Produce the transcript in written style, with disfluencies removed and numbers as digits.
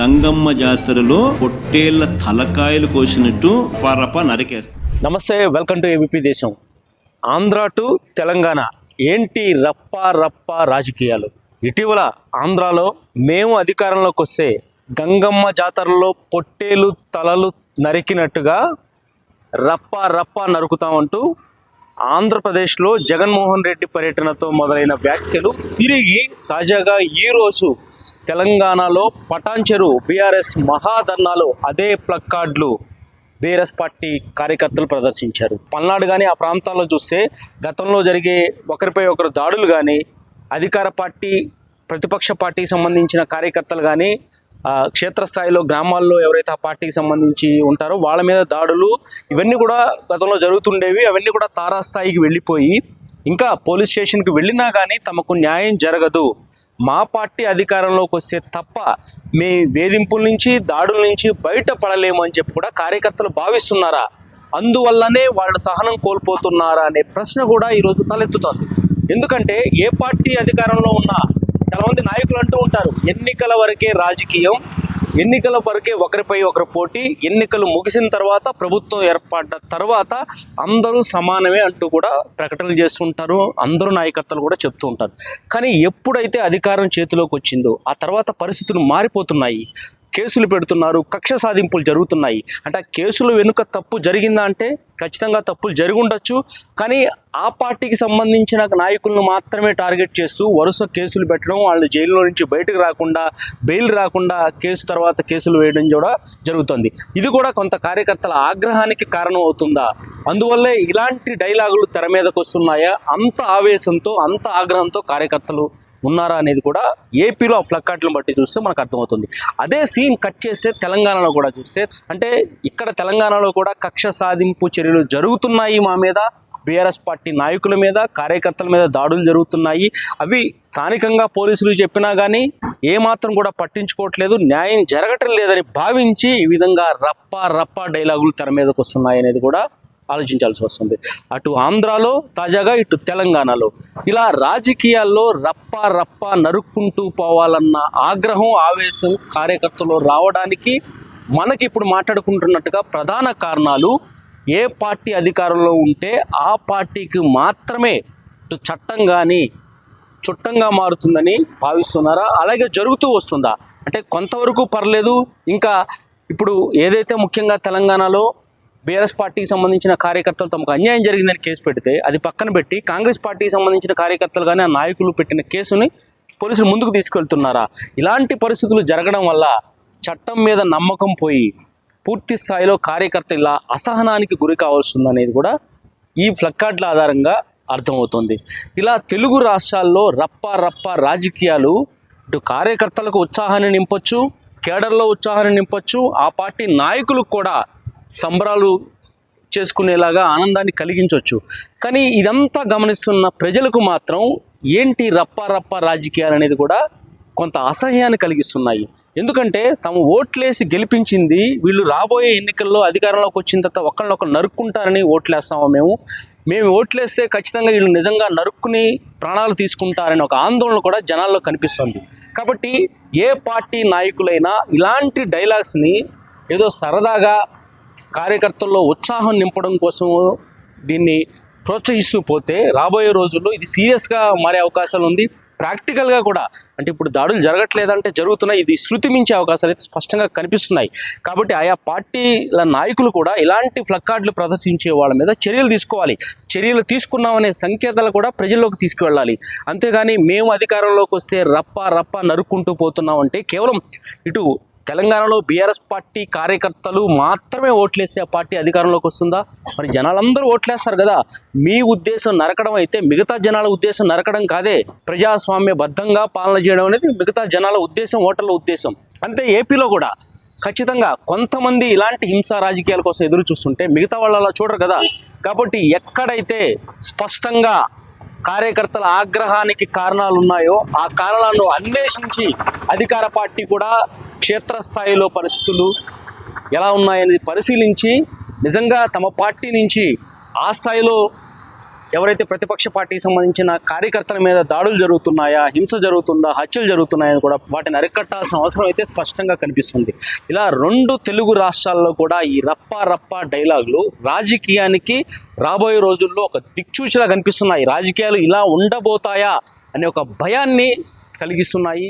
గంగమ్మ జాతరలో పొట్టేళ్ల తలకాయలు కోసినట్టు పరప నరికేస్తారు. నమస్తే, welcome to ABP దేశం. ఆంధ్ర టు తెలంగాణ ఏంటి రప్ప రాజకీయాలు. ఇటీవల ఆంధ్రాలో మేము అధికారంలోకి వస్తే గంగమ్మ జాతరలో పొట్టేలు తలలు నరికినట్టుగా రప్ప నరుకుతామంటూ ఆంధ్రప్రదేశ్లో జగన్మోహన్ రెడ్డి పర్యటనతో మొదలైన వ్యాఖ్యలు తిరిగి తాజాగా ఈరోజు తెలంగాణలో పటాన్చెరు బీఆర్ఎస్ మహాధర్నాలో అదే ప్లక్కార్డులు బీఆర్ఎస్ పార్టీ కార్యకర్తలు ప్రదర్శించారు. పల్నాడు కానీ ఆ ప్రాంతాల్లో చూస్తే గతంలో జరిగే ఒకరిపై ఒకరు దాడులు కానీ, అధికార పార్టీ ప్రతిపక్ష పార్టీకి సంబంధించిన కార్యకర్తలు కానీ క్షేత్రస్థాయిలో గ్రామాల్లో ఎవరైతే ఆ పార్టీకి సంబంధించి ఉంటారో వాళ్ళ మీద దాడులు ఇవన్నీ కూడా గతంలో జరుగుతుండేవి. అవన్నీ కూడా తారాస్థాయికి వెళ్ళిపోయి ఇంకా పోలీస్ స్టేషన్కి వెళ్ళినా కానీ తమకు న్యాయం జరగదు, మా పార్టీ అధికారంలోకి వస్తే తప్ప మీ వేధింపుల నుంచి దాడుల నుంచి బయటపడలేము అని చెప్పి కూడా కార్యకర్తలు భావిస్తున్నారా, అందువల్లనే వాళ్ళు సహనం కోల్పోతున్నారా అనే ప్రశ్న కూడా ఈరోజు తలెత్తుతోంది. ఎందుకంటే ఏ పార్టీ అధికారంలో ఉన్నా చాలామంది నాయకులు అంటూ ఉంటారు, ఎన్నికల వరకే రాజకీయం, ఎన్నికల వరకే ఒకరిపై ఒకరు పోటీ, ఎన్నికలు ముగిసిన తర్వాత ప్రభుత్వం ఏర్పడ్డ తర్వాత అందరూ సమానమే అంటూ కూడా ప్రకటనలు చేస్తుంటారు. అందరూ నాయకత్వాలు కూడా చెప్తూ ఉంటారు. కానీ ఎప్పుడైతే అధికారం చేతిలోకి వచ్చిందో ఆ తర్వాత పరిస్థితులు మారిపోతున్నాయి. కేసులు పెడుతున్నారు, కక్ష సాధింపులు జరుగుతున్నాయి. అంటే ఆ కేసులు వెనుక తప్పు జరిగిందా అంటే ఖచ్చితంగా తప్పులు జరిగి ఉండొచ్చు. కానీ ఆ పార్టీకి సంబంధించిన నాయకులను మాత్రమే టార్గెట్ చేస్తూ వరుస కేసులు పెట్టడం, వాళ్ళు జైల్లో నుంచి బయటకు రాకుండా, బెయిల్ రాకుండా కేసు తర్వాత కేసులు వేయడం కూడా జరుగుతుంది. ఇది కూడా కొంత కార్యకర్తల ఆగ్రహానికి కారణం అవుతుందా? అందువల్లే ఇలాంటి డైలాగులు తెర మీదకు వస్తున్నాయా? అంత ఆవేశంతో, అంత ఆగ్రహంతో కార్యకర్తలు ఉన్నారా అనేది కూడా ఏపీలో ఆ ఫ్లక్కార్డులను బట్టి చూస్తే మనకు అర్థమవుతుంది. అదే సీన్ కట్ చేస్తే తెలంగాణలో కూడా చూస్తే, అంటే ఇక్కడ తెలంగాణలో కూడా కక్ష సాధింపు చర్యలు జరుగుతున్నాయి. మా మీద, బీఆర్ఎస్ పార్టీ నాయకుల మీద, కార్యకర్తల మీద దాడులు జరుగుతున్నాయి. అవి స్థానికంగా పోలీసులు చెప్పినా కానీ ఏమాత్రం కూడా పట్టించుకోవట్లేదు, న్యాయం జరగటం లేదని భావించి ఈ విధంగా రప్ప డైలాగులు తెర మీదకి వస్తున్నాయి అనేది కూడా ఆలోచించాల్సి వస్తుంది. అటు ఆంధ్రాలో తాజాగా, ఇటు తెలంగాణలో ఇలా రాజకీయాల్లో రప్ప నరుక్కుంటూ పోవాలన్న ఆగ్రహం, ఆవేశం కార్యకర్తలు రావడానికి మనకి ఇప్పుడు మాట్లాడుకుంటున్నట్టుగా ప్రధాన కారణాలు ఏ పార్టీ అధికారంలో ఉంటే ఆ పార్టీకి మాత్రమే ఇటు చట్టం కానీ చుట్టంగా మారుతుందని భావిస్తున్నారా? అలాగే జరుగుతూ వస్తుందా? అంటే కొంతవరకు పర్లేదు. ఇంకా ఇప్పుడు ఏదైతే ముఖ్యంగా తెలంగాణలో బీఆర్ఎస్ పార్టీకి సంబంధించిన కార్యకర్తలు తమకు అన్యాయం జరిగిందని కేసు పెడితే అది పక్కన పెట్టి కాంగ్రెస్ పార్టీకి సంబంధించిన కార్యకర్తలు కానీ ఆ నాయకులు పెట్టిన కేసుని పోలీసులు ముందుకు తీసుకెళ్తున్నారా? ఇలాంటి పరిస్థితులు జరగడం వల్ల చట్టం మీద నమ్మకం పోయి పూర్తి స్థాయిలో కార్యకర్త ఇలా అసహనానికి గురి కావాల్సిందనేది కూడా ఈ ఫ్లక్కార్డుల ఆధారంగా అర్థమవుతుంది. ఇలా తెలుగు రాష్ట్రాల్లో రప్ప రాజకీయాలు ఇటు కార్యకర్తలకు ఉత్సాహాన్ని నింపొచ్చు, కేడర్లో ఉత్సాహాన్ని నింపొచ్చు, ఆ పార్టీ నాయకులకు కూడా సంబరాలు చేసుకునేలాగా ఆనందాన్ని కలిగించవచ్చు. కానీ ఇదంతా గమనిస్తున్న ప్రజలకు మాత్రం ఏంటి రప్ప రాజకీయాలు అనేది కూడా కొంత అసహ్యాన్ని కలిగిస్తున్నాయి. ఎందుకంటే తాము ఓట్లేసి గెలిపించింది వీళ్ళు రాబోయే ఎన్నికల్లో అధికారంలోకి వచ్చిన తర్వాత ఒకళ్ళనొకరు నరుక్కుంటారని ఓట్లేస్తామా మేము ఓట్లేస్తే ఖచ్చితంగా వీళ్ళు నిజంగా నరుక్కుని ప్రాణాలు తీసుకుంటారని ఒక ఆందోళన కూడా జనాల్లో కనిపిస్తుంది. కాబట్టి ఏ పార్టీ నాయకులైనా ఇలాంటి డైలాగ్స్ని ఏదో సరదాగా కార్యకర్తల్లో ఉత్సాహం నింపడం కోసం దీన్ని ప్రోత్సహిస్తూ పోతే రాబోయే రోజుల్లో ఇది సీరియస్గా మారే అవకాశాలు ఉంది. ప్రాక్టికల్గా కూడా, అంటే ఇప్పుడు దాడులు జరగట్లేదంటే జరుగుతున్నాయి, ఇది శృతి మించే అవకాశాలు అయితే స్పష్టంగా కనిపిస్తున్నాయి. కాబట్టి ఆయా పార్టీల నాయకులు కూడా ఇలాంటి ఫ్లక్కార్డులు ప్రదర్శించే వాళ్ళ మీద చర్యలు తీసుకోవాలి. చర్యలు తీసుకున్నామనే సంకేతాలు కూడా ప్రజల్లోకి తీసుకువెళ్ళాలి. అంతేగాని మేము అధికారంలోకి వస్తే రప్ప నరుక్కుంటూ పోతున్నామంటే కేవలం ఇటు తెలంగాణలో బీఆర్ఎస్ పార్టీ కార్యకర్తలు మాత్రమే ఓట్లేస్తే ఆ పార్టీ అధికారంలోకి వస్తుందా? మరి జనాలందరూ ఓట్లేస్తారు కదా. మీ ఉద్దేశం నరకడం అయితే మిగతా జనాల ఉద్దేశం నరకడం కాదే. ప్రజాస్వామ్యబద్ధంగా పాలన చేయడం అనేది మిగతా జనాల ఉద్దేశం, ఓటర్ల ఉద్దేశం. అంతే ఏపీలో కూడా ఖచ్చితంగా కొంతమంది ఇలాంటి హింసా రాజకీయాల కోసం ఎదురు చూస్తుంటే మిగతా వాళ్ళు అలా చూడరు కదా. కాబట్టి ఎక్కడైతే స్పష్టంగా కార్యకర్తల ఆగ్రహానికి కారణాలు ఉన్నాయో ఆ కారణాలను అన్వేషించి అధికార పార్టీ కూడా క్షేత్రస్థాయిలో పరిస్థితులు ఎలా ఉన్నాయనేది పరిశీలించి నిజంగా తమ పార్టీ నుంచి ఆ స్థాయిలో ఎవరైతే ప్రతిపక్ష పార్టీకి సంబంధించిన కార్యకర్తల మీద దాడులు జరుగుతున్నాయా, హింస జరుగుతుందా, హత్యలు జరుగుతున్నాయని కూడా వాటిని అరికట్టాల్సిన అవసరం అయితే స్పష్టంగా కనిపిస్తుంది. ఇలా 2 తెలుగు రాష్ట్రాల్లో కూడా ఈ రప్పా రప్పా డైలాగులు రాజకీయానికి రాబోయే రోజుల్లో ఒక దిక్సూచిలా కనిపిస్తున్నాయి. రాజకీయాలు ఇలా ఉండబోతాయా అనే ఒక భయాన్ని కలిగిస్తున్నాయి.